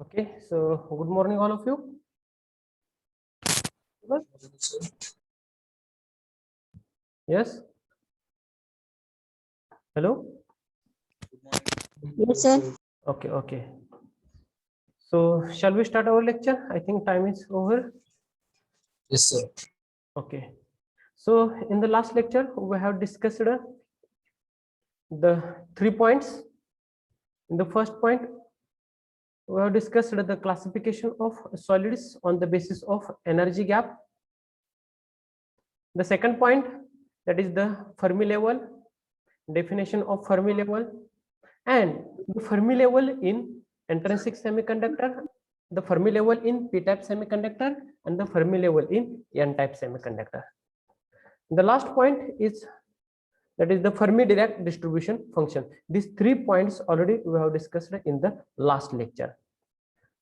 Okay, so good morning, all of you. Yes. Hello. Yes, sir. Okay, okay. So, shall we start our lecture? I think time is over. Yes, sir. Okay. So, in the last lecture, we have discussed the 3 points. In the first point, we have discussed the classification of solids on the basis of energy gap. The second point, that is the Fermi level, definition of Fermi level, and the Fermi level in intrinsic semiconductor, the Fermi level in p-type semiconductor, and the Fermi level in n-type semiconductor. The last point is that is the Fermi-Dirac distribution function. These 3 points already we have discussed in the last lecture.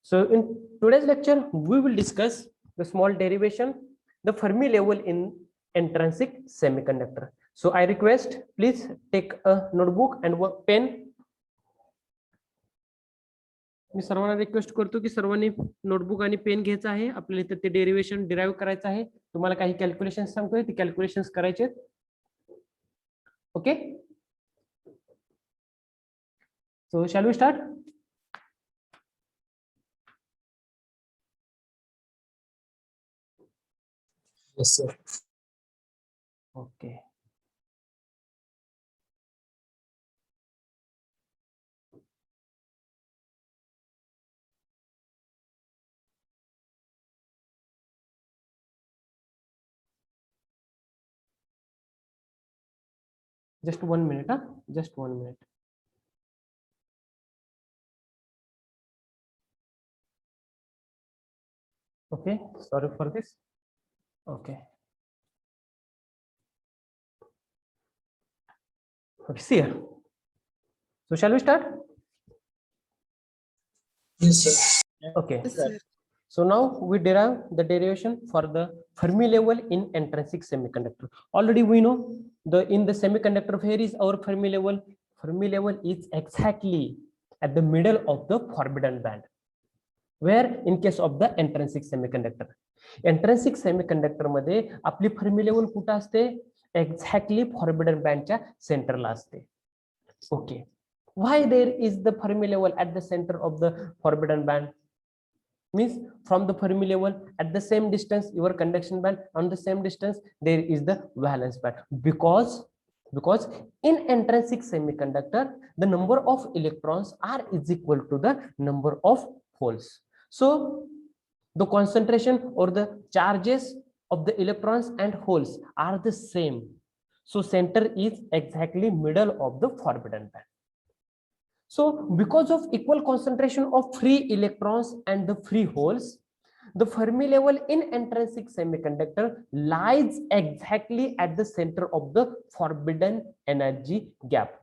So in today's lecture, we will discuss the small derivation, the Fermi level in intrinsic semiconductor. So I request, please take a notebook and pen. मी सर्वांना request करतो की सर्वांनी notebook आणि pen घ्यायचा आहे. आपल्याला इथे ते डेरिव्हेशन डिराइव्ह करायचं आहे. तुम्हाला काही कॅल्क्युलेशन सांगतोय, ते कॅल्क्युलेशन्स करायचे. Okay, so shall we start. Yes, sir. Okay, just 1 minute, just 1 minute. Okay, sorry for this. Okay. Okay, see here. So shall we start? Yes, sir. Okay. So now we derive the derivation for the Fermi level in intrinsic semiconductor. Already we know in the semiconductor, where is our Fermi level? Fermi level is exactly at the middle of the forbidden band. Where in case of the intrinsic semiconductor. Intrinsic semiconductor मध्ये आपली Fermi level कुठे असते? Exactly forbidden band च्या सेंटरला असते. Okay. Why there is the Fermi level at the center of the forbidden band? Means from the Fermi level at the same distance, your conduction band, on the same distance there is the valence band, because in intrinsic semiconductor the number of electrons are is equal to the number of holes. So the concentration or the charges of the electrons and holes are the same. So center is exactly middle of the forbidden band. So because of equal concentration of free electrons and the free holes, the Fermi level in intrinsic semiconductor lies exactly at the center of the forbidden energy gap.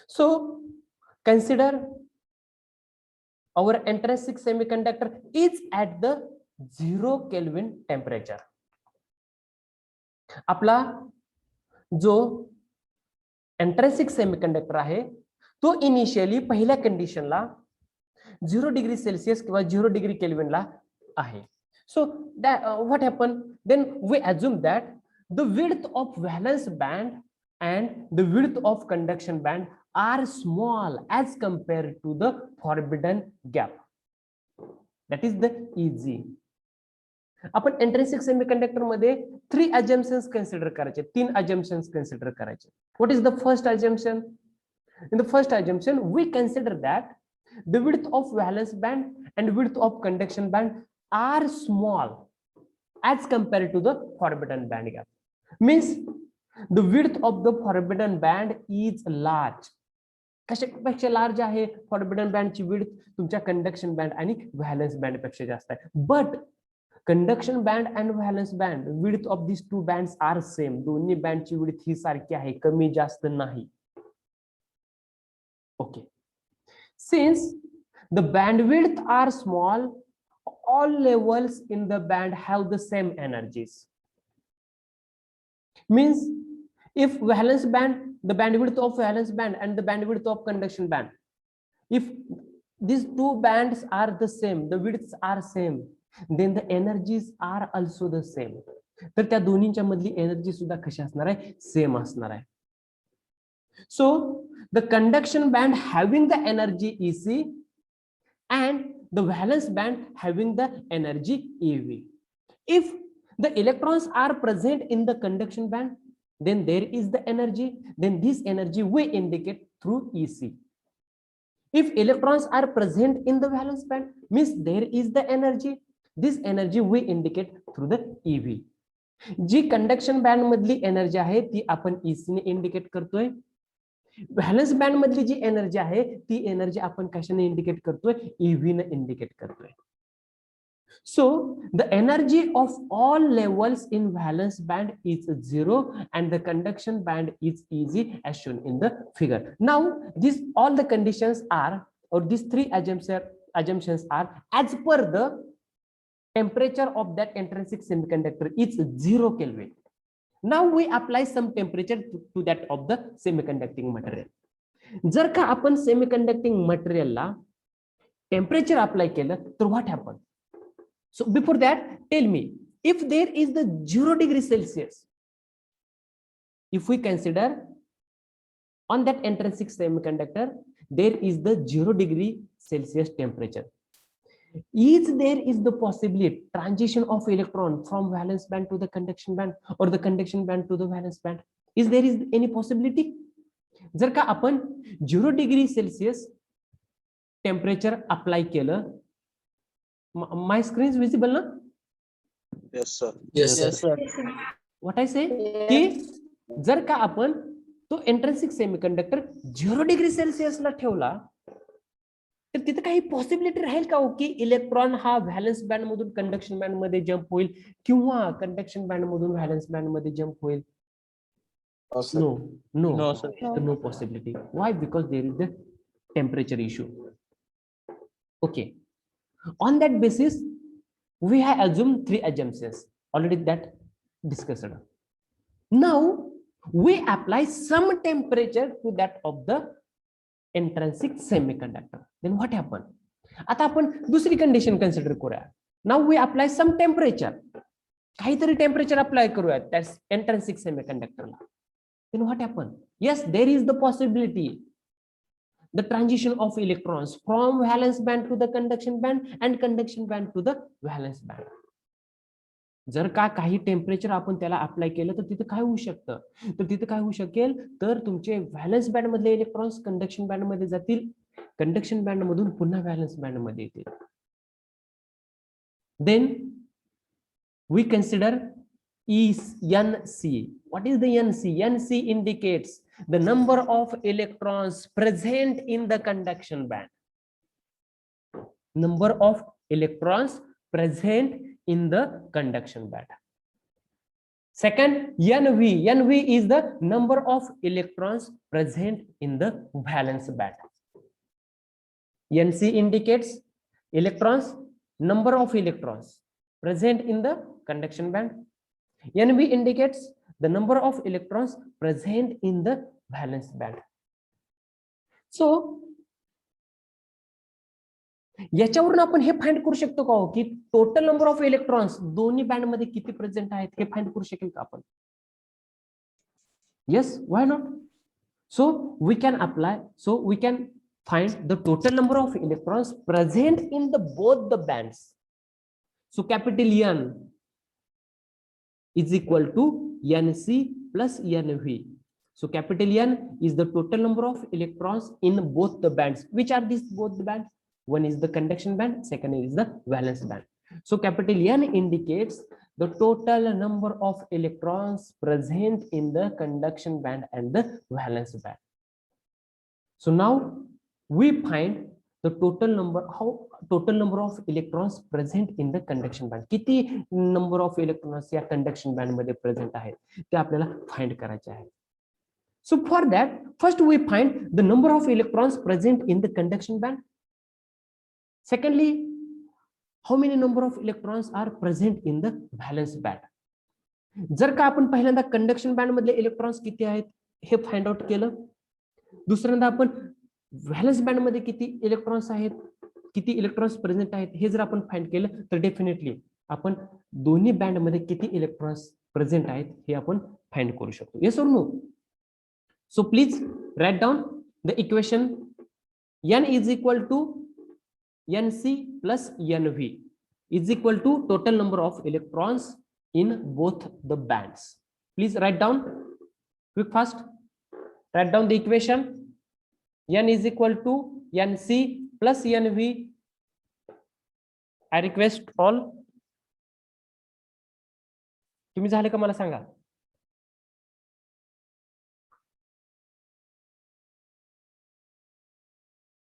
So consider our intrinsic semiconductor is at the 0 Kelvin temperature. आपला जो intrinsic semiconductor आहे तो initially पहिल्या कंडिशनला 0 degree Celsius किंवा 0 degree केल्विनला आहे. So what happen then we assume that the width of valence band and the width of conduction band are small as compared to the forbidden gap. That is the easy. आपण intrinsic semiconductor मध्ये 3 assumptions consider करायचे, 3 assumptions consider करायचे. What is the first assumption? In the first assumption, we consider that the width of valence band and width of conduction band are small as compared to the forbidden band gap. Means the width of the forbidden band is large. कशापेक्षा large आहे forbidden बँडची width? तुमच्या conduction band आणि valence band पेक्षा जास्त आहे. But conduction band and valence band width of this two bands are same. दोन्ही बँडची विड्थ ही सारखी आहे, कमी जास्त नाही. Okay. Since the bandwidth are small, all levels in the band have the same energies. Means if valence band, the bandwidth of valence band and the bandwidth of conduction band, if these two bands are the same, the widths are same, then the energies are also the same. तर त्या दोन्हींच्या मधली energy सुद्धा कशी असणार आहे, same असणार आहे. So the conduction band having the energy EC and the valence band having the energy EV. If the electrons are present in the conduction band, then there is the energy, then this energy we indicate through EC. If electrons are present in the valence band, means there is the energy, this energy we indicate through the EV. जी conduction band मधली energy आहे ती आपण EC ने indicate करतोय. Valence band मधली जी energy आहे ती एनर्जी आपण कशाने इंडिकेट करतोय, EV ने इंडिकेट करतोय. So the energy of all levels in valence band is 0 and the conduction band is easy as shown in the figure. Now these all the conditions are, or these three assumptions are as per the temperature of that intrinsic semiconductor is 0 Kelvin. Now we apply some temperature to that of the semiconducting material. जर का आपण semiconducting material ला temperature apply केलं तर what happen? So before that, tell me, if there is the 0 degree Celsius, if we consider on that intrinsic semiconductor, there is the 0 degree Celsius temperature. Is there is the possibility transition of electron from valence band to the conduction band or the conduction band to the valence band? Is there is any possibility? जर का आपण 0 degree Celsius temperature apply केलं, my screen is visible na? Yes, sir. Yes, sir. sir. What I say की जर का आपण तो intrinsic semiconductor 0 degree Celsius ला ठेवला तर तिथे काही पॉसिबिलिटी राहील का हो की इलेक्ट्रॉन हा व्हॅलन्स बँड मधून कंडक्शन बँड मध्ये जम्प होईल किंवा कंडक्शन बँड मधून व्हॅलन्स बँड मध्ये जम्प होईल? No, sir. No, sir. no possibility. Why? Because there is the temperature issue. Okay. On that basis, we have assumed three assumptions. Already that discussed. Now we apply some temperature to that of the intrinsic semiconductor. Then what happened? आता आपण दुसरी condition consider करूया. Now we apply some temperature. काहीतरी temperature apply करूया त्या intrinsic सेमीकंडक्टरला. Then what happened? Yes, there is the possibility. The transition of electrons from valence band to the conduction band and conduction band to the valence band. जर का काही temperature आपण त्याला apply केलं तर तिथे काय होऊ शकतं, तर तिथे काय होऊ शकेल तर तुमचे व्हॅलन्स बँड मधले इलेक्ट्रॉन्स कंडक्शन बँड मध्ये जातील, कंडक्शन बँड मधून पुन्हा व्हॅलन्स बँड मध्ये येतील. Then we consider NC. What is the NC? NC indicates the number of electrons present in the conduction band. Number of electrons present in the conduction band. Second, NV. NV is the number of electrons present in the valence band. NC indicates electrons, number of electrons present in the conduction band. NV indicates the number of electrons present in the valence band. So याच्यावरून आपण हे find करू शकतो का की total number of electrons दोन्ही band मध्ये किती present आहेत हे फाइंड करू शकेल का आपण? Yes, why not? So we can apply, so we can find the total number of electrons present in the both the bands. So capital N is equal to NC plus NV. So capital N is the total number of electrons in both the bands. Which are these both the bands? One is the conduction band, second is the valence band. So capital N indicates the total number of electrons present in the conduction band and the valence band. So now we find the total number of electrons present in the conduction band. किती number of electrons या conduction band मध्ये present आहेत ते आपल्याला find करायचे आहे. So for that, first we find the number of electrons present in the conduction band. Secondly, how many number of electrons are present in the valence band. जर का आपण पहिल्यांदा कंडक्शन बँड मधले इलेक्ट्रॉन्स किती आहेत हे find out केलं, दुसऱ्यांदा आपण व्हॅलन्स बँड मध्ये किती इलेक्ट्रॉन्स आहेत, किती इलेक्ट्रॉन्स प्रेझेंट आहेत हे जर आपण फाइंड केलं तर डेफिनेटली आपण दोन्ही बँड मध्ये किती इलेक्ट्रॉन्स प्रेझेंट आहेत हे आपण फाइंड करू शकतो. येस और no? So please write down the equation. n is equal to nc plus nv is equal to total number of electrons in both the bands. Please write down quick fast. Write down the equation. N is equal to nc plus nv. I request all. तुम्ही झाले का मला सांगा.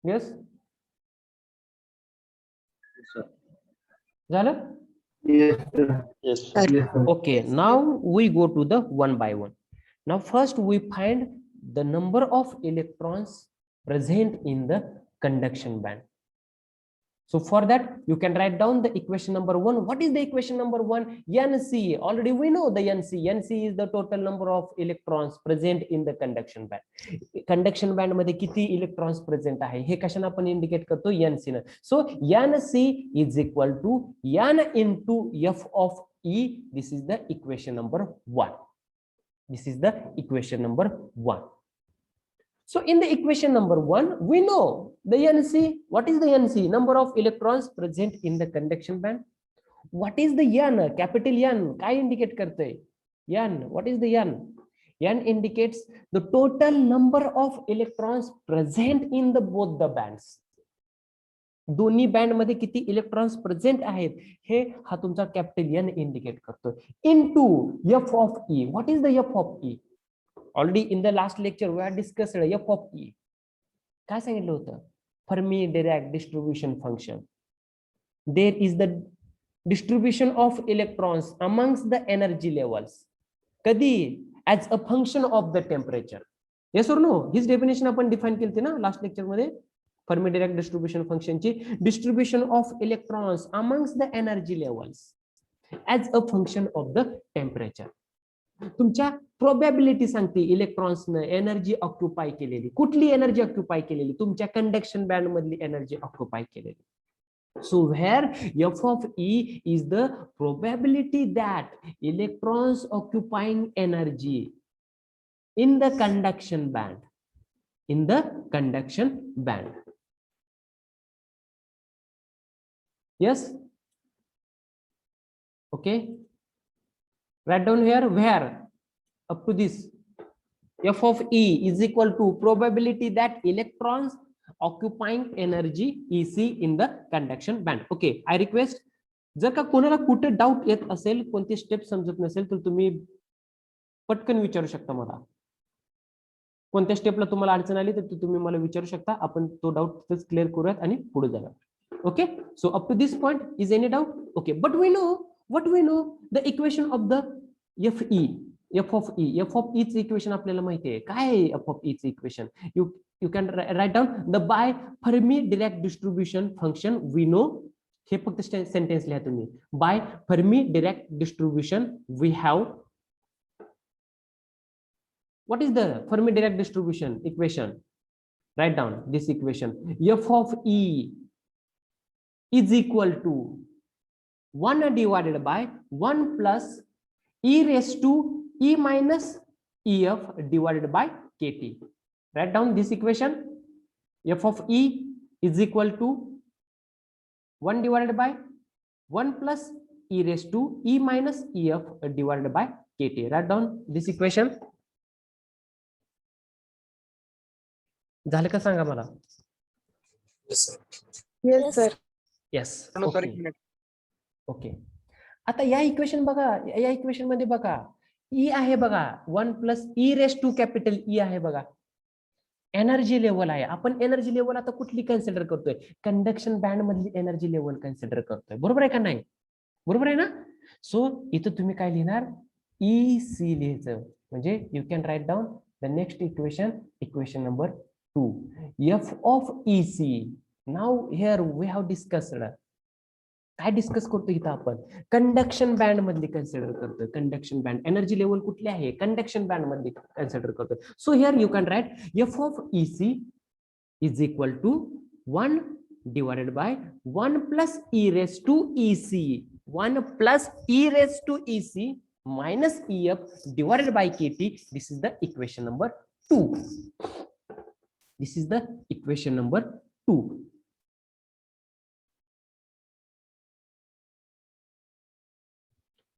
Yes. झालं? Yes, sir. Okay, now we go to the one by one. Now first we find the number of electrons present in the conduction band. So for that you can write down the equation number 1. What is the equation number 1? Nc. Already we know the Nc. Nc is the total number of electrons present in the conduction band. Conduction band मध्ये किती electrons present आहे हे कशाने आपण indicate करतो? Nc ने. So Nc is equal to n into f of E. This is the equation number 1. This is the equation number 1. So in the equation number 1, we know the Nc. What is the Nc? Number of electrons present in the conduction band. What is the N? Capital N. काय indicate करते? N. What is the N? N indicates the total number of electrons present in the both the bands. दोन्ही band मध्ये किती electrons present आहेत हे हा तुमचा capital N indicate करतो. Into F of E. What is the F of E? Already in the last lecture we are discussed F of E. काय सांगितलं होतं? Fermi Dirac distribution function. There is the distribution of electrons amongst the energy levels. कधी? As a function of the temperature. Yes और no? हीच definition आपण define केली ना last lecture मध्ये. फर्मी डिरॅक डिस्ट्रीब्यूशन फंक्शनची distribution of electrons amongst the energy levels as a function of the temperature. तुमच्या probability सांगते इलेक्ट्रॉन्सनं एनर्जी ऑक्युपाय केलेली. कुठली एनर्जी ऑक्युपाय केलेली? तुमच्या कंडक्शन बँड मधली एनर्जी ऑक्युपाय केलेली. So where f of E is the probability that electrons occupying energy in the conduction band. In the conduction band. Yes? Okay. Write down here where up to this f of E is equal to probability that electrons occupying energy EC in the conduction band. Okay, I request जर का कोणाला कुठे doubt येत असेल, कोणती step समजत नसेल तर तुम्ही पटकन विचारू शकता मला. कोणत्या स्टेपला तुम्हाला अडचण आली तर तुम्ही मला विचारू शकता. आपण तो डाऊट तिथेच क्लिअर करूयात आणि पुढे जाऊया. Okay, so up to this point is any doubt? Okay, but we know what we know the equation of the F E. F of E. F of E च इक्वेशन आपल्याला माहिती आहे. काय आहे एफ ऑफ ई च equation? You can write down the by Fermi Dirac distribution function. We know हे फक्त sentence लिहा तुम्ही. By Fermi Dirac distribution we have. What is the Fermi Dirac distribution equation? Write down this equation. F of E is equal to 1 divided by 1 plus e raised to e minus ef divided by kt. Write down this equation. F of E is equal to 1 divided by 1 plus e raised to e minus ef divided by kt. Write down this equation. झालं का सांगा मला? Yes, sir. Yes, sir. Yes. Okay. आता या equation बघा. या equation मध्ये बघा ई आहे बघा. 1 plus E raise to capital E आहे बघा. एनर्जी लेवल आहे. आपण एनर्जी लेवल आता कुठली कन्सिडर करतोय? कंडक्शन बँड मधली एनर्जी लेवल कन्सिडर करतोय. बरोबर आहे का नाही? बरोबर आहे ना? सो इथं तुम्ही काय लिहिणार? ई सी लिहायचं. म्हणजे you can write down the next equation. Equation number 2. F of E C. Now here we have discussed. काय डिस्कस करतो इथं आपण? कंडक्शन बँड मधली कन्सिडर करतोय. कंडक्शन बँड एनर्जी लेवल कुठली आहे? कंडक्शन बँड मधली कन्सिडर करतोय. So here you can write F of E C is equal to 1 divided by 1 plus e raised to ec. 1 plus e raised to ec minus ef divided by kt. This is the equation number 2. This is the equation number 2.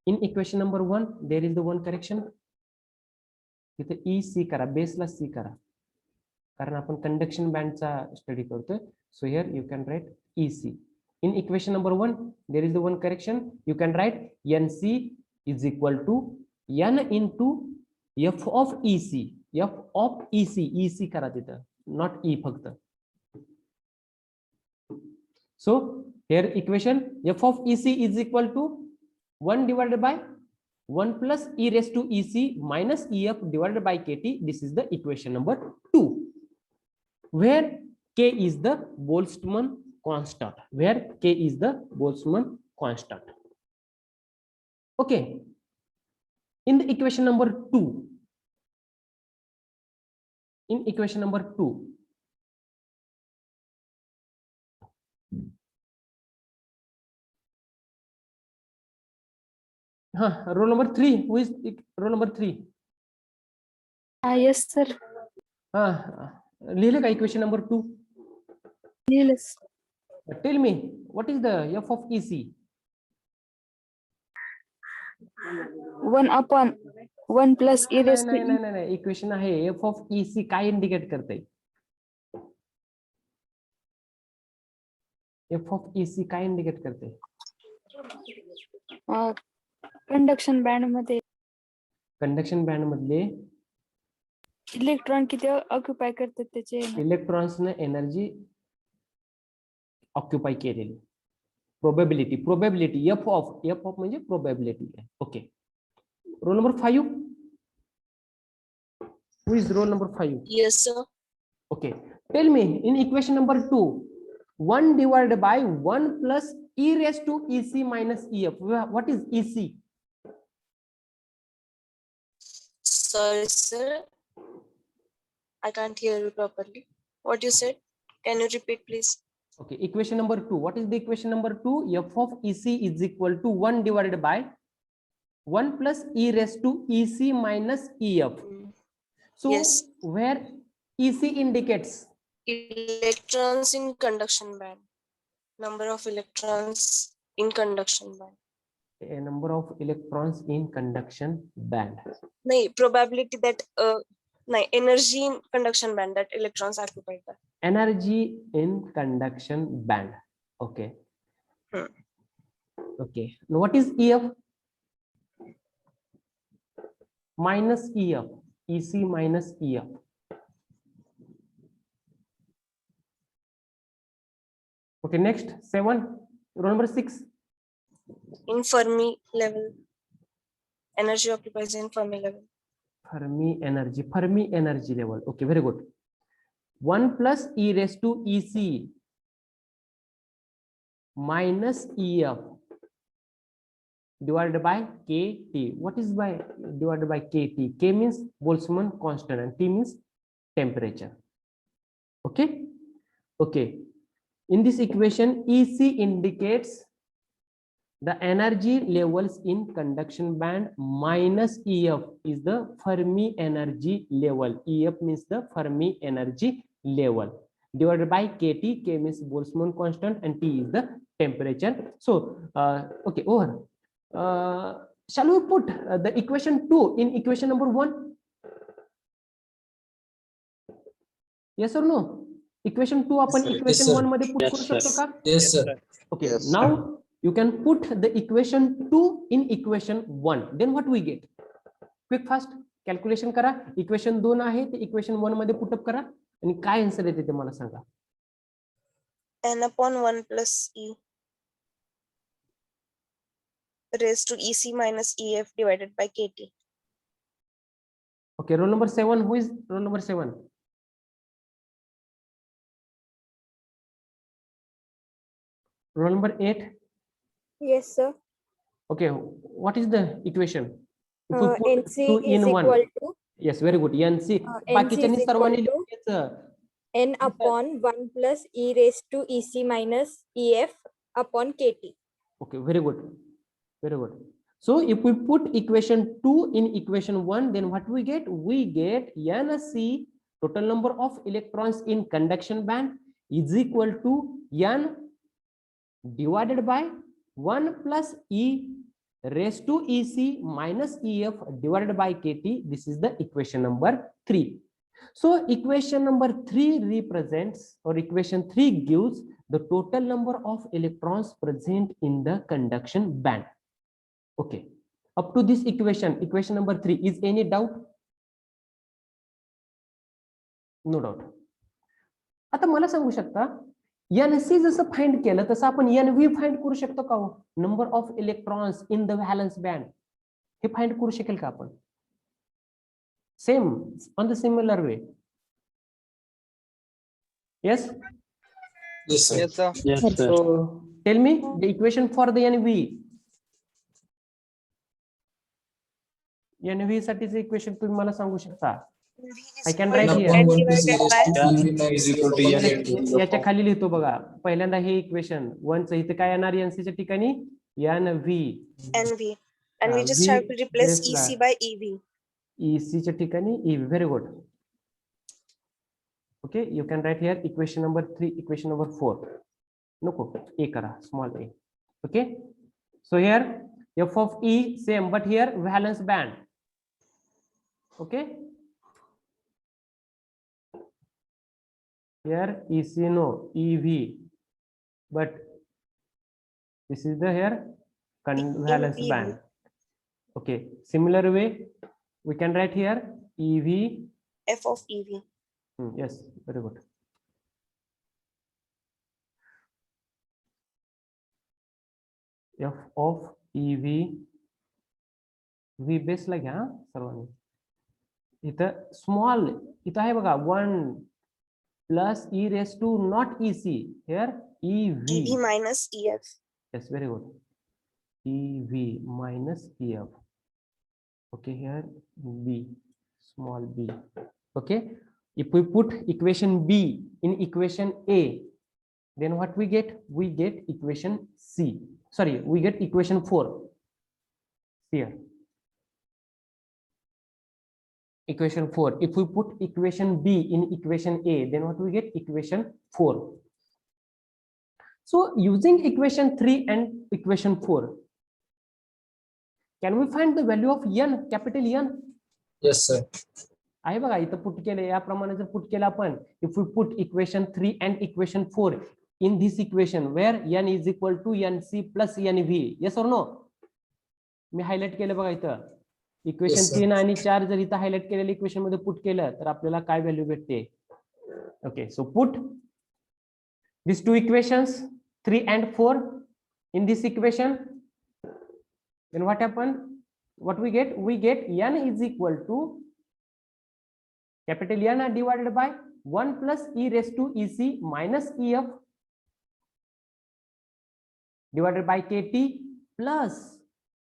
In equation number 1, there is the one correction. तिथे ई सी करा, बेसला सी करा, कारण आपण conduction बँडचा study करतोय. So here you can write E C. In equation number 1, there is the one correction. You can write NC is equal to N into F of EC. F of EC. EC करा तिथं, not E फक्त. So here equation F of EC is equal to 1 divided by 1 plus e raised to EC minus EF divided by KT. This is the equation number 2, where K is the Boltzmann constant. Where K is the Boltzmann constant. Okay. In the equation number 2, in equation number 2, roll number 3. Who is roll number 3? Yes, sir. लिहिले का equation number 2? Yes. Tell me, what is the F of EC? 1 upon 1 plus e raised to e. नाही, equation आहे. F of EC काय indicate करते? F of EC काय indicate करते? Conduction band मध्ये conduction band मधले इलेक्ट्रॉन किती occupy करतात त्याचे इलेक्ट्रॉन्सने एनर्जी ऑक्युपाय केलेली. प्रोबॅबिलिटी एफ ऑफ म्हणजे प्रोबॅबिलिटी आहे. Okay. Roll number 5. Who is roll number 5? Yes, sir. Okay. Tell me, in equation number 2, 1 divided by 1 plus e raised to EC minus EF. What is EC? Sorry, sir. I can't hear you properly. What you said? Can you repeat, please? Okay. Equation number 2. What is the equation number 2? F of EC is equal to 1 divided by 1 plus e raised to EC minus EF. So Yes. where EC indicates Electrons in conduction band. Number of electrons in conduction band. a number of electrons in conduction band. No, probability that energy in conduction band that electrons occupied that. Energy in conduction band. Okay. Okay. Now what is EF? Minus EF. EC minus EF. Okay. Next 7. Roll number 6. In Fermi level. Energy occupies in Fermi level. Fermi energy level. Okay, very good. 1 plus e raised to EC minus EF divided by KT. What is by divided by KT? K means Boltzmann constant and T means temperature. Okay. Okay. In this equation, EC indicates the energy levels in conduction band minus EF is the Fermi energy level. EF means the Fermi energy level divided by KT. K means Boltzmann constant and T is the temperature. So, okay, over. Shall we put the equation 2 in equation number 1? Yes or no? Equation 2 आपण Yes, equation sir. 1 मध्ये put Yes, करू शकतो का? Yes, sir. Okay, Yes, now you can put the equation 2 in equation 1. Then what we get? Quick fast calculation करा. Equation 2 आहे ते equation 1 मध्ये put up करा आणि काय आन्सर येते ते मला सांगा. N upon 1 plus E raised to EC minus EF divided by KT. Okay, roll number 7. Who is roll number 7? Roll number 8. Yes, sir. Okay, what is the equation? If we put NC 2 is in 1. equal to Yes, very good. NC. NC बाकीच्यांनी is सर्वांनी equal to लिहायचं. n upon 1 plus e raised to ec minus ef upon kt. Okay, very good. Very good. So if we put equation 2 in equation 1, then what we get? We get NC, total number of electrons in conduction band, is equal to N divided by 1 plus E raised to EC minus EF divided by KT. This is the equation number 3. So equation number 3 represents, or equation 3 gives the total number of electrons present in the conduction band. Okay, up to this equation, equation number 3, is any doubt? No doubt. आता मला सांगू शकता, NC जसं find केलं तसं आपण NV find करू शकतो का? Number of electrons in the valence band हे फाइंड करू शकेल का आपण? Same on the similar way. Yes? Yes, sir. Yes, sir. Yes, sir. So tell me the equation for the NV. NV साठीचे equation तुम्ही मला सांगू शकता? I can write here. याच्या खाली लिहितो बघा. पहिल्यांदा हे इक्वेशन 1 चं इथे काय येणार? NC च्या ठिकाणी NV. NV. And we just have to replace EC by EV. EC च्या ठिकाणी EV. Very good. Okay, you can write here equation number 3, equation number 4. नको, A करा, small a. Okay, so here f of E same, but here valence band. Okay, here EC no, EV, but this is the here valence EV. band. Okay, similar way we can write here EV. F of EV. Yes, very good. F of EV. V base ला घ्या सर्वांनी. इथं small इथं आहे बघा 1 plus e raised to not EC. Here EV. EV minus EF. Yes, very good. EV minus EF. Okay, here B, small b. Okay, if we put equation B in equation A, then what we get? We get equation C. Sorry, we get equation 4 here. Equation 4. If we put equation B in equation A, then what we get? Equation 4. So using equation 3 and equation 4, can we find the value of N, capital N? Yes, sir. आहे बघा इथं put केलं, याप्रमाणे जर put केलं आपण, if we put equation 3 and equation 4 in this equation where N is equal to NC plus NV, yes or no? Me highlight केलं बघा इथं. इक्वेशन 3 आणि 4 जर इथं हायलाइट केलेल्या इक्वेशन मध्ये पुट केलं तर आपल्याला काय व्हॅल्यू भेटते? Okay, so put these two equations 3 and 4 in this equation, then what happened? What we get? We get N is equal to capital N divided by 1 plus e raised to EC minus EF divided by KT plus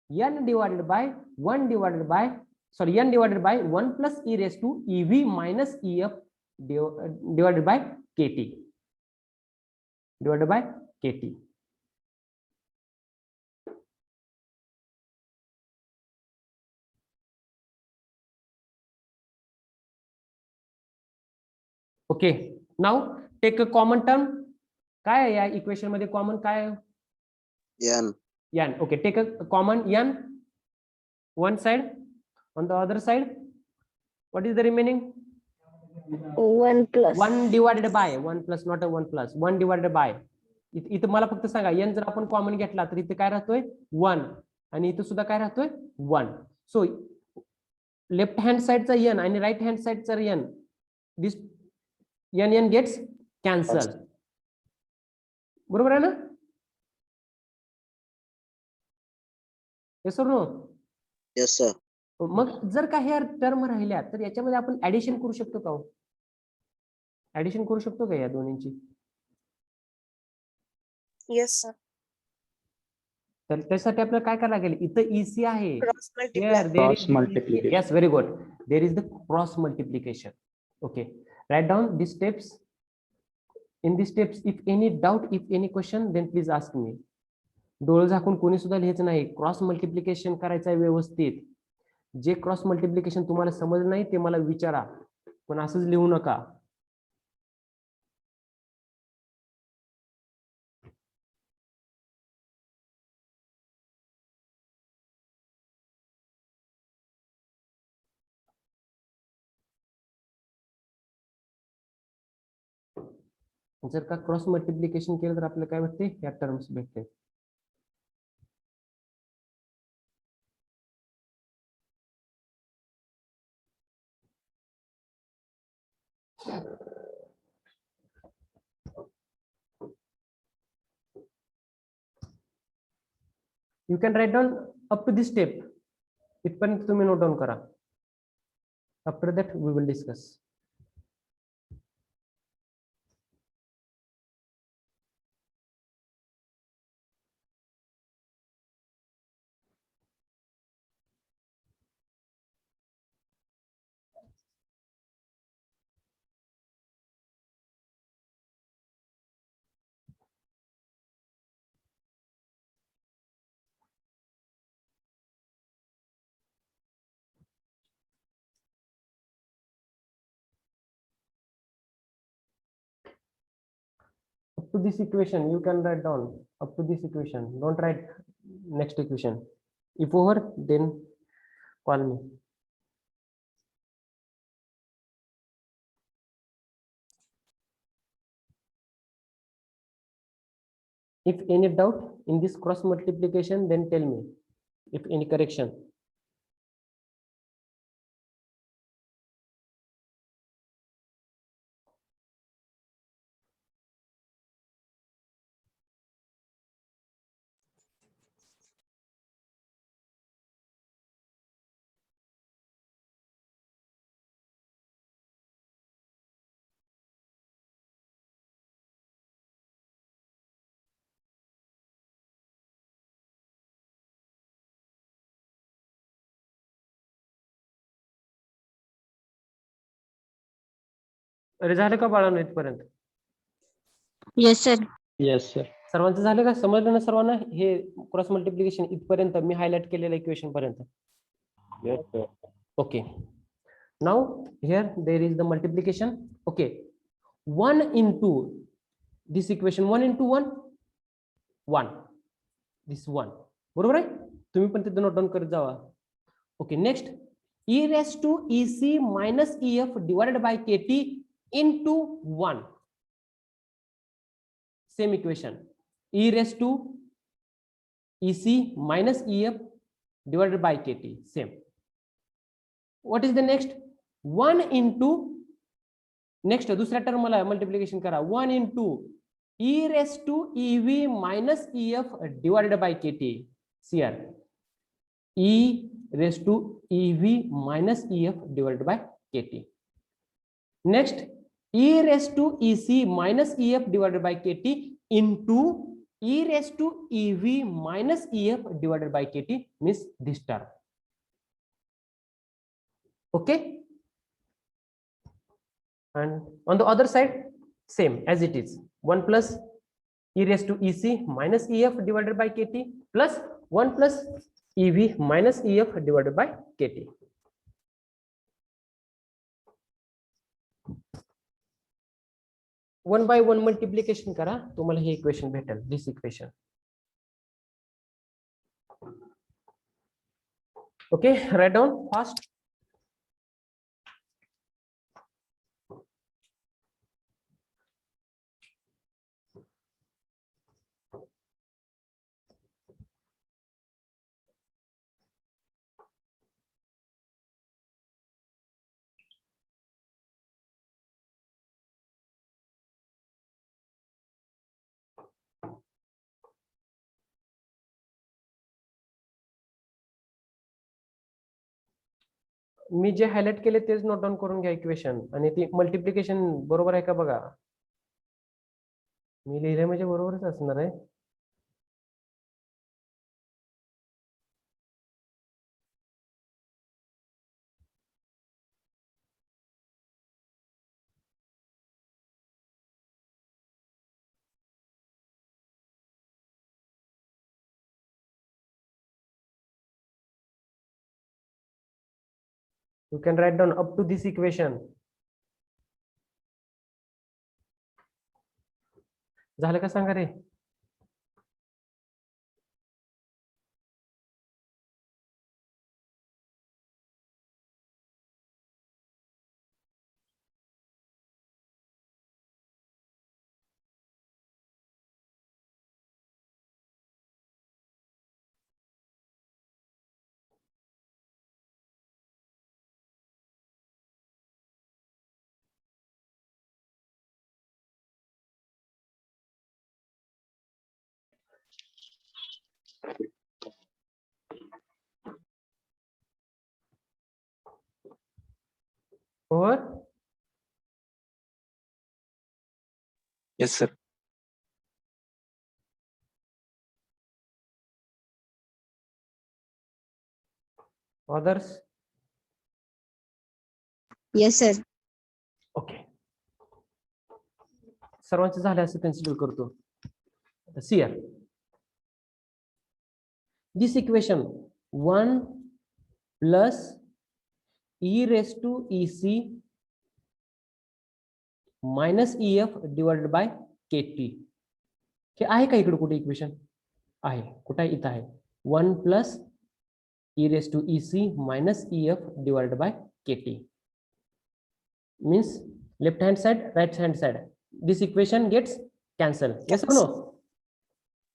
N divided by 1 divided by, sorry, N divided by 1 plus e raised to EV minus EF divided by KT. Divided by KT. Okay, now take a common term. काय आहे या equation मध्ये common काय आहे? N. N. Okay, take a common N one side. On the other side, what is the remaining? 1 plus 1 divided by 1 plus, not a 1 plus, 1 divided by. इथं मला फक्त सांगा, N जर आपण कॉमन घेतला तर इथे काय राहतोय? 1 आणि इथं सुद्धा काय राहतोय? 1. सो लेफ्ट हँड साइडचा N आणि राईट हँड साइडचा N, this N gets cancelled. बरोबर आहे ना? Yes or no? Yes, sir. मग जर काही टर्म राहिल्या तर याच्यामध्ये आपण ऍडिशन करू शकतो का? ऍडिशन करू शकतो का या दोन्हींची? Yes, sir. तर त्यासाठी आपल्याला काय करायला लागेल? इथं EC आहे. Cross multiply. Here there Cross is multiplication. yes, very good. There is the cross multiplication. Okay, write down these steps in this steps if any doubt if any question then please ask me. डोळे झाकून कोणी सुद्धा लिहायचं नाही. Cross multiplication करायचं आहे व्यवस्थित. जे cross multiplication तुम्हाला समजलं नाही ते मला विचारा, पण असंच लिहू नका. जर का क्रॉस मल्टिप्लिकेशन केलं तर आपल्याला काय भेटते, या टर्म्स भेटते. You can write down up to this step. इथपर्यंत तुम्ही नोट डाऊन करा. After that we will discuss. Up to this equation you can write down up to this equation. Don't write next equation. If over, then call me. If any doubt in this cross multiplication, then tell me. If any correction. अरे झालं का बाळांनो इथपर्यंत? Yes, sir. Yes, sir. सर्वांचं झालं का? समजलं ना सर्वांना? हे क्रॉस मल्टिप्लिकेशन इथपर्यंत मी हायलाइट केलेलं इक्वेशन पर्यंत. Yes, sir. Okay. Now here there is the multiplication. Okay. 1 into this equation 1 into 1 1. This 1. बरोबर आहे? तुम्ही पण तिथे नोट डाऊन करत जावा. Okay next e raised to ec minus ef divided by kt into 1. Same equation. E raised to ec minus ef divided by kt. Same. What is the next? 1 into next दुसऱ्या टर्मला multiplication करा. 1 into e raised to ev minus ef divided by kt. Here e raised to ev minus ef divided by kt. Next e raised to ec minus ef divided by kt into e raised to ev minus ef divided by kt means this term. Okay, and on the other side same as it is 1 plus e raised to ec minus ef divided by kt plus 1 plus ev minus ef divided by kt. One by one multiplication करा, तुम्हाला हे equation भेटेल. This equation. Okay, write down fast. Me J highlight केले तेच note down करून घ्या equation, आणि ती multiplication बरोबर आहे का बघा. मी लिहिले म्हणजे बरोबरच असणार आहे. You can write down up to this equation. झालं का सांगा रे? Over. Yes, sir. Others. Yes, sir. Okay. सर्वांचे झाले असे कन्सिडर करतो. See here. This equation 1 plus e raised to ec minus ef divided by kt. हे आहे का इकडे कुठे इक्वेशन? आहे. कुठे आहे? इथं आहे. 1 plus e raised to ec minus ef divided by kt. Means left hand side, right hand side. This equation gets cancelled. Yes or no?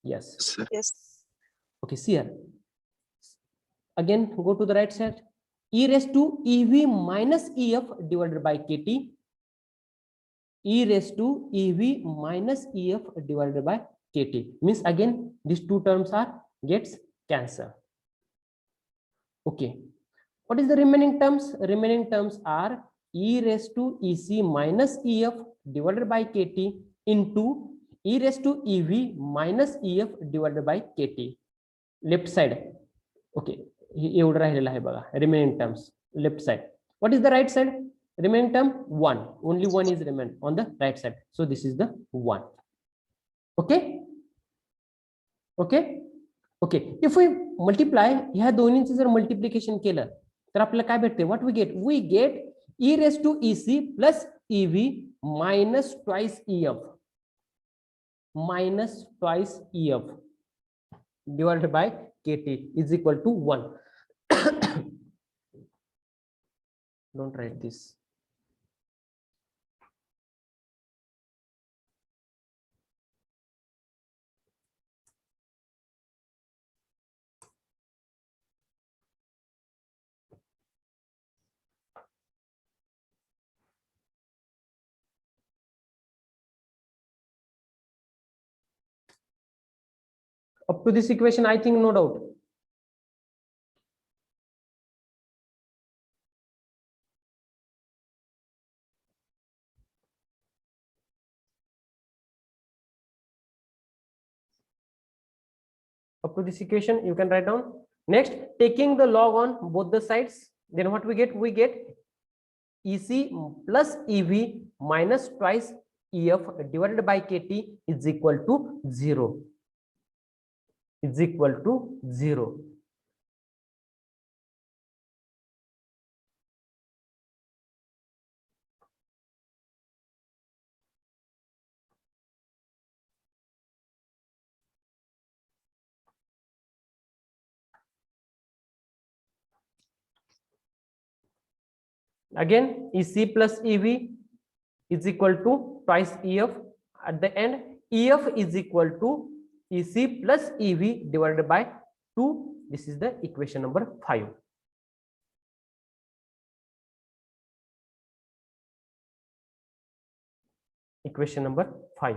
Yes. Sir. Yes. Okay, see here. Again, go to the right side. E raised to ev minus ef divided by kt. E raised to ev minus ef divided by kt. Means again, these two terms are gets cancelled. Okay. What is the remaining terms? Remaining terms are e raised to ec minus ef divided by kt into e raised to ev minus ef divided by kt. Left side. Okay. एवढं राहिलेलं आहे बघा. Remaining terms. Left side. What is the right side? Remaining term 1. Only 1 is remain on the right side. So this is the 1. Okay. Okay. Okay. If we multiply ह्या दोन्हीचं जर multiplication केलं तर आपल्याला काय भेटते? What we get? We get e raised to ec plus ev minus twice ef minus twice ef divided by kt is equal to 1. Don't write this. Up to this equation, I think no doubt. Up to this equation, you can write down. Next, taking the log on both the sides, then what we get? We get ec plus ev minus twice ef divided by kt is equal to 0. Is equal to 0. Again, ec plus ev is equal to twice ef. At the end, ef is equal to ec plus ev divided by 2. This is the equation number 5. Equation number 5.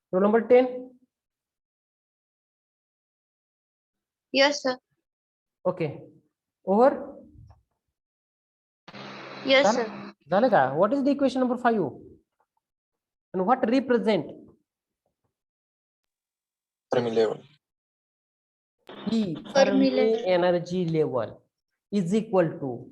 Row number 10. Yes, sir. Okay. Over. Yes, झालं? sir. झालं का? What is the equation number 5? And what represent Fermi level. E Fermi Fermi energy level is equal to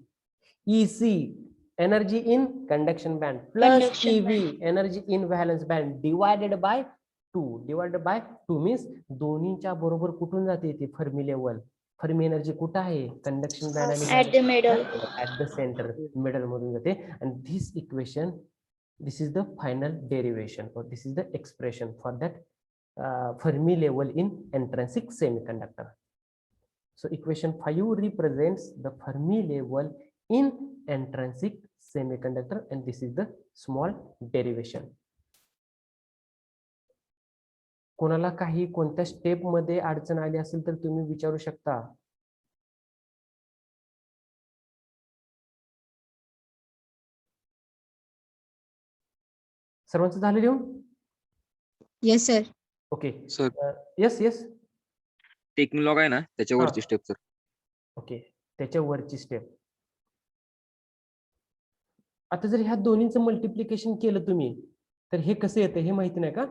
EC energy in conduction band plus Conduction EV energy in valence band divided by 2. Divided by 2 means दोन्हीच्या बरोबर कुठून जाते ती Fermi level? Fermi energy कुठं आहे? Conduction band आणि at the middle. at the center middle मधून जाते. And this equation, this is the final derivation or this is the expression for that Fermi level in intrinsic semiconductor. So equation 5 represents the Fermi level in intrinsic semiconductor and this is the small derivation. कोणाला काही कोणत्या step मध्ये अडचण आली असेल तर तुम्ही विचारू शकता. सर्वांचं झालं लिहून? Yes sir. Okay. Sir, yes yes. टेक्नॉलॉग आहे ना त्याच्यावरची स्टेप सर. ओके, त्याच्यावरची स्टेप. आता जर ह्या दोन्हीचं मल्टिप्लिकेशन केलं तुम्ही तर हे कसं येतं हे माहिती नाही का?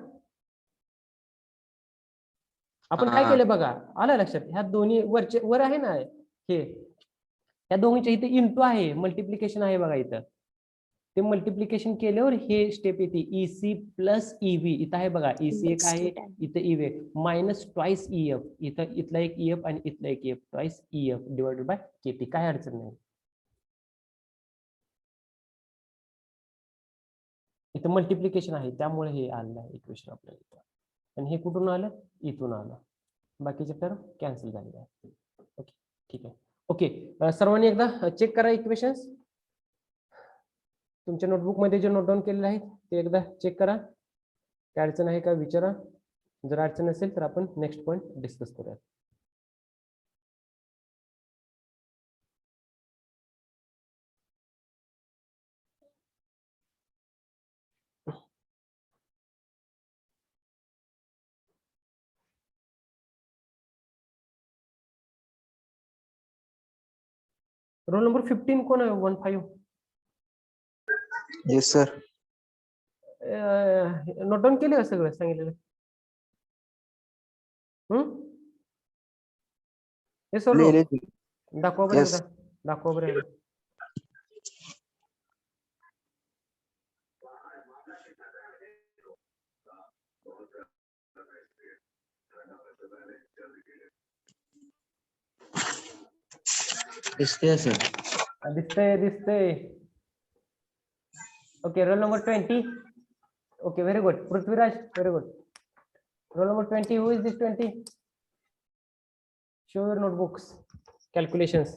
आपण काय हा. केलं बघा, आलं लक्षात? ह्या दोन्ही वरचे वर आहे ना हे, ह्या दोन्हीच्या इथे इंटू आहे, मल्टिप्लिकेशन आहे बघा इथं. ते मल्टिप्लिकेशन केल्यावर हे स्टेप येते EC प्लस EV. इथं आहे बघा EC एक आहे, इथं EV एक, मायनस ट्वाइस EF. इथं इथला एक EF आणि इथला एक EF, twice EF divided by KT. काय अडचण नाही. इथं मल्टिप्लिकेशन आहे त्यामुळे हे आलं आहे इक्वेशन आपल्याला इथं. आणि हे कुठून आलं? इथून आलं. बाकीचे टर्म कॅन्सल झालेले आहे. ओके, ठीक आहे. ओके, सर्वांनी एकदा चेक करा इक्वेशन्स. तुमच्या नोटबुक मध्ये जे नोट डाऊन केलेले आहेत ते एकदा चेक करा. काय अडचण आहे का विचारा. जर अडचण असेल तर आपण नेक्स्ट पॉईंट डिस्कस करूया. रोल नंबर 15 कोण आहे? 15 yes sir. नोट डाऊन केले का सगळं सांगितलेलं? हे सर दाखवा बरं Yes. एकदा. दाखवा बरं एकदा. दिसते सर. दिसतंय दिसतंय. Okay, roll number 20. Okay, very good. Prithviraj, very good. Roll number 20. Who is this 20? Show your notebooks. Calculations.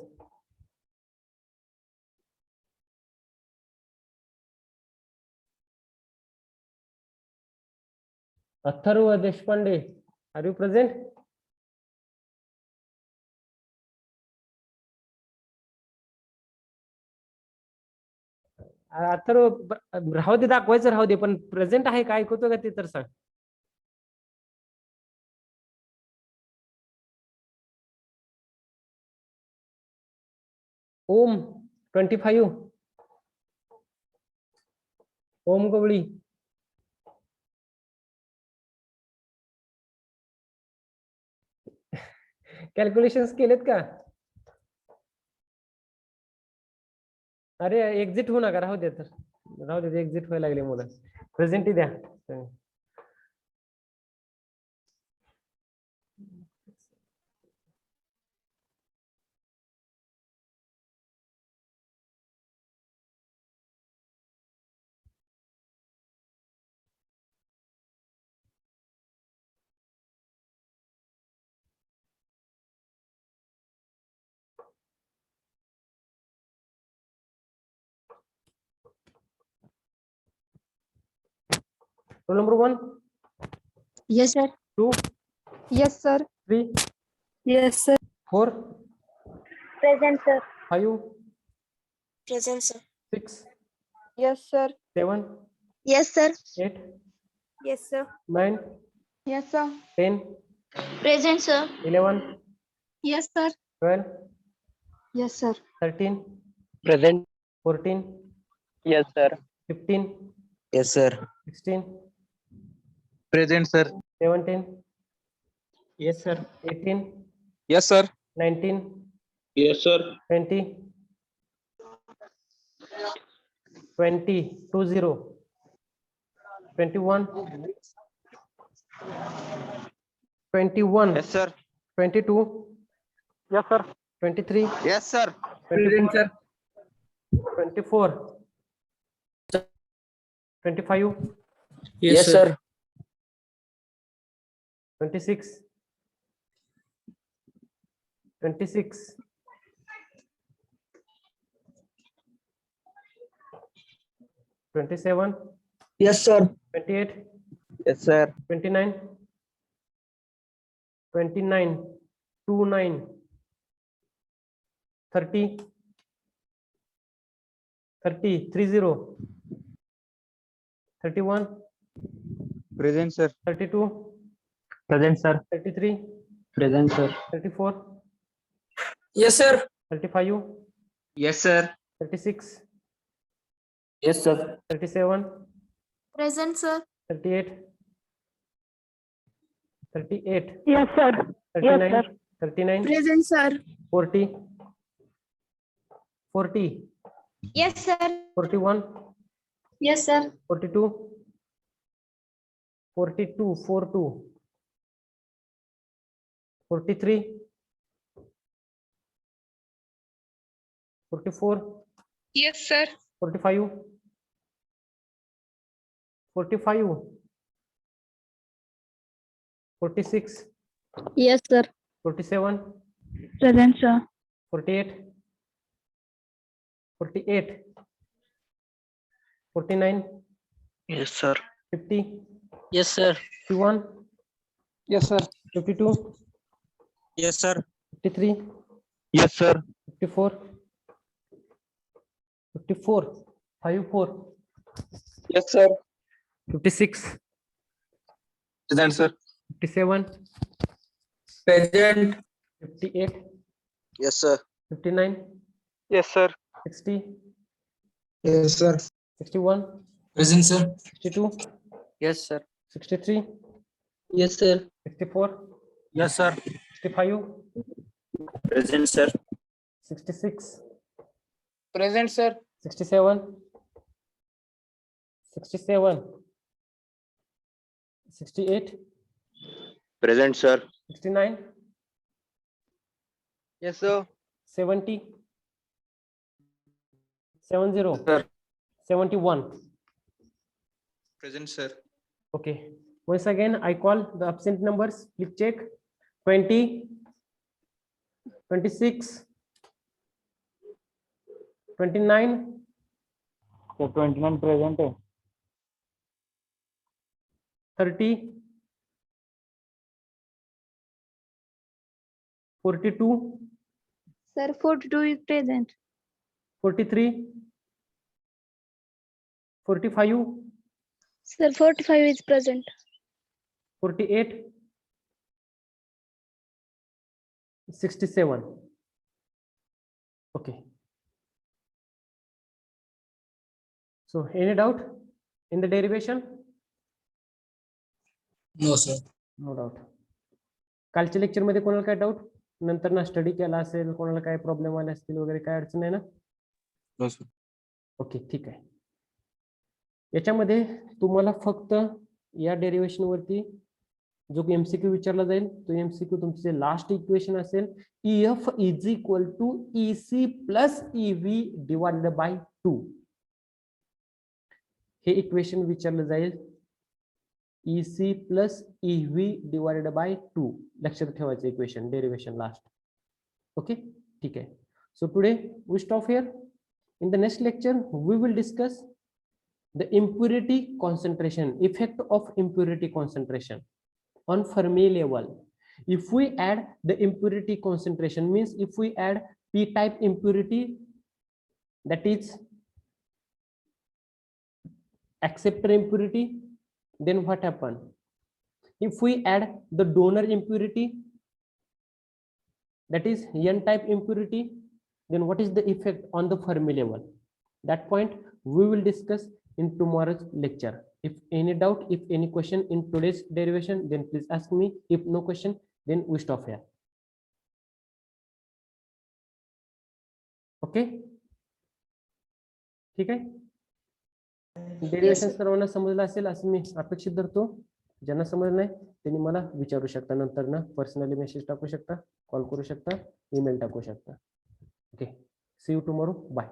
Atharva Deshpande, are you present? Atharva राहू दे, दाखवायचं राहू दे, पण प्रेझेंट आहे का? ऐकतो का ते तर सांग. ओम 25. ओम गवळी. कॅल्क्युलेशन्स केलेत का? अरे एक्झिट होऊ नका, राहू दे तर. राहू दे, एक्झिट व्हायला लागले मुलं. प्रेझेंट द्या. Roll number 1, yes sir. 2, Yes, sir. 3, Yes, sir. 4, Present, sir. 5, Present, sir. 6, Yes, sir. 7, Yes, sir. 8, Yes, sir. 9, Yes, sir. 10, Present, sir. 11, yes sir. 12, Yes, sir. 13, present. 14, Yes, sir. 15, Yes, sir. 16, Present, sir. 17, Yes, sir. 18, Yes, sir. 19, Yes, sir. 20, 20, 20, 21, 21, Yes, sir. 22, Yes, sir. 23, Yes, sir. 24, sir. 24, 25, Yes, sir. 26, 26, 27, Yes, sir. 28, Yes, sir. 29, 29, 29, 30, 30, 30, 31, Present, sir. 32, Present, sir. 33, Present, sir. 34, Yes, sir. 35, Yes, sir. 36, Yes, sir. 37, Present, sir. 38, 38, Yes, sir. 39, 39, Present, sir. 40, 40, Yes, sir. 41, Yes, sir. 42, 42, 42, 43, 44, Yes, sir. 45, 45, 46, Yes, sir. 47, Present, sir. 48, 48, 49, Yes, sir. 50, Yes, sir. 51, Yes, sir. 52, Yes, sir. 53, Yes, sir. 54, 54, 54, Yes, sir. 56, Present, sir. 57, Present. 58, Yes, sir. 59, Yes, sir. 60, Yes, sir. 61, Present, sir. 62, Yes, sir. 63, Yes, sir. 64, Yes, sir. 65, Present, sir. 66, Present, sir. 67, 67, 68, Present, sir. 69, Yes, sir. 70, 70, Sir. 71. Present, sir. Okay. Once again, I call the absent numbers. Please check. 20, 26, 29, So 29 present. 30, 42, Sir, 42 is present. 43, 45, Sir, 45 is present. 48, 67. Okay. So any doubt in the derivation? No, sir. No doubt. कालच्या lecture मध्ये कोणाला काय doubt नंतर ना study केला असेल कोणाला काय प्रॉब्लेम आले असतील वगैरे काय अडचण आहे ना? No, sir. ओके ठीक आहे. याच्यामध्ये तुम्हाला फक्त या डेरिवेशन वरती जो एमसीक्यू विचारला जाईल तो एमसीक्यू तुमचे लास्ट इक्वेशन असेल EF is equal to EC plus EV divided by 2. हे इक्वेशन विचारलं जाईल EC plus EV divided by 2. लक्षात ठेवायचं इक्वेशन डेरिवेशन लास्ट. ओके ठीक आहे. So today we stop here. In the next lecture, we will discuss the impurity concentration, effect of impurity concentration on Fermi level. If we add the impurity concentration, means if we add p-type impurity, that is acceptor impurity, then what happen? If we add the donor impurity, that is n-type impurity, then what is the effect on the Fermi level? That point we will discuss in tomorrow's lecture. If any doubt, if any question in today's derivation, then please ask me. If no question, then we stop here. Okay, ठीक आहे. Derivation सर्वांना समजलं असेल असं मी अपेक्षित धरतो. ज्यांना समजलं नाही त्यांनी मला विचारू शकता, नंतर ना पर्सनली मेसेज टाकू शकता, कॉल करू शकता, ईमेल टाकू शकता. Okay, see you tomorrow, bye.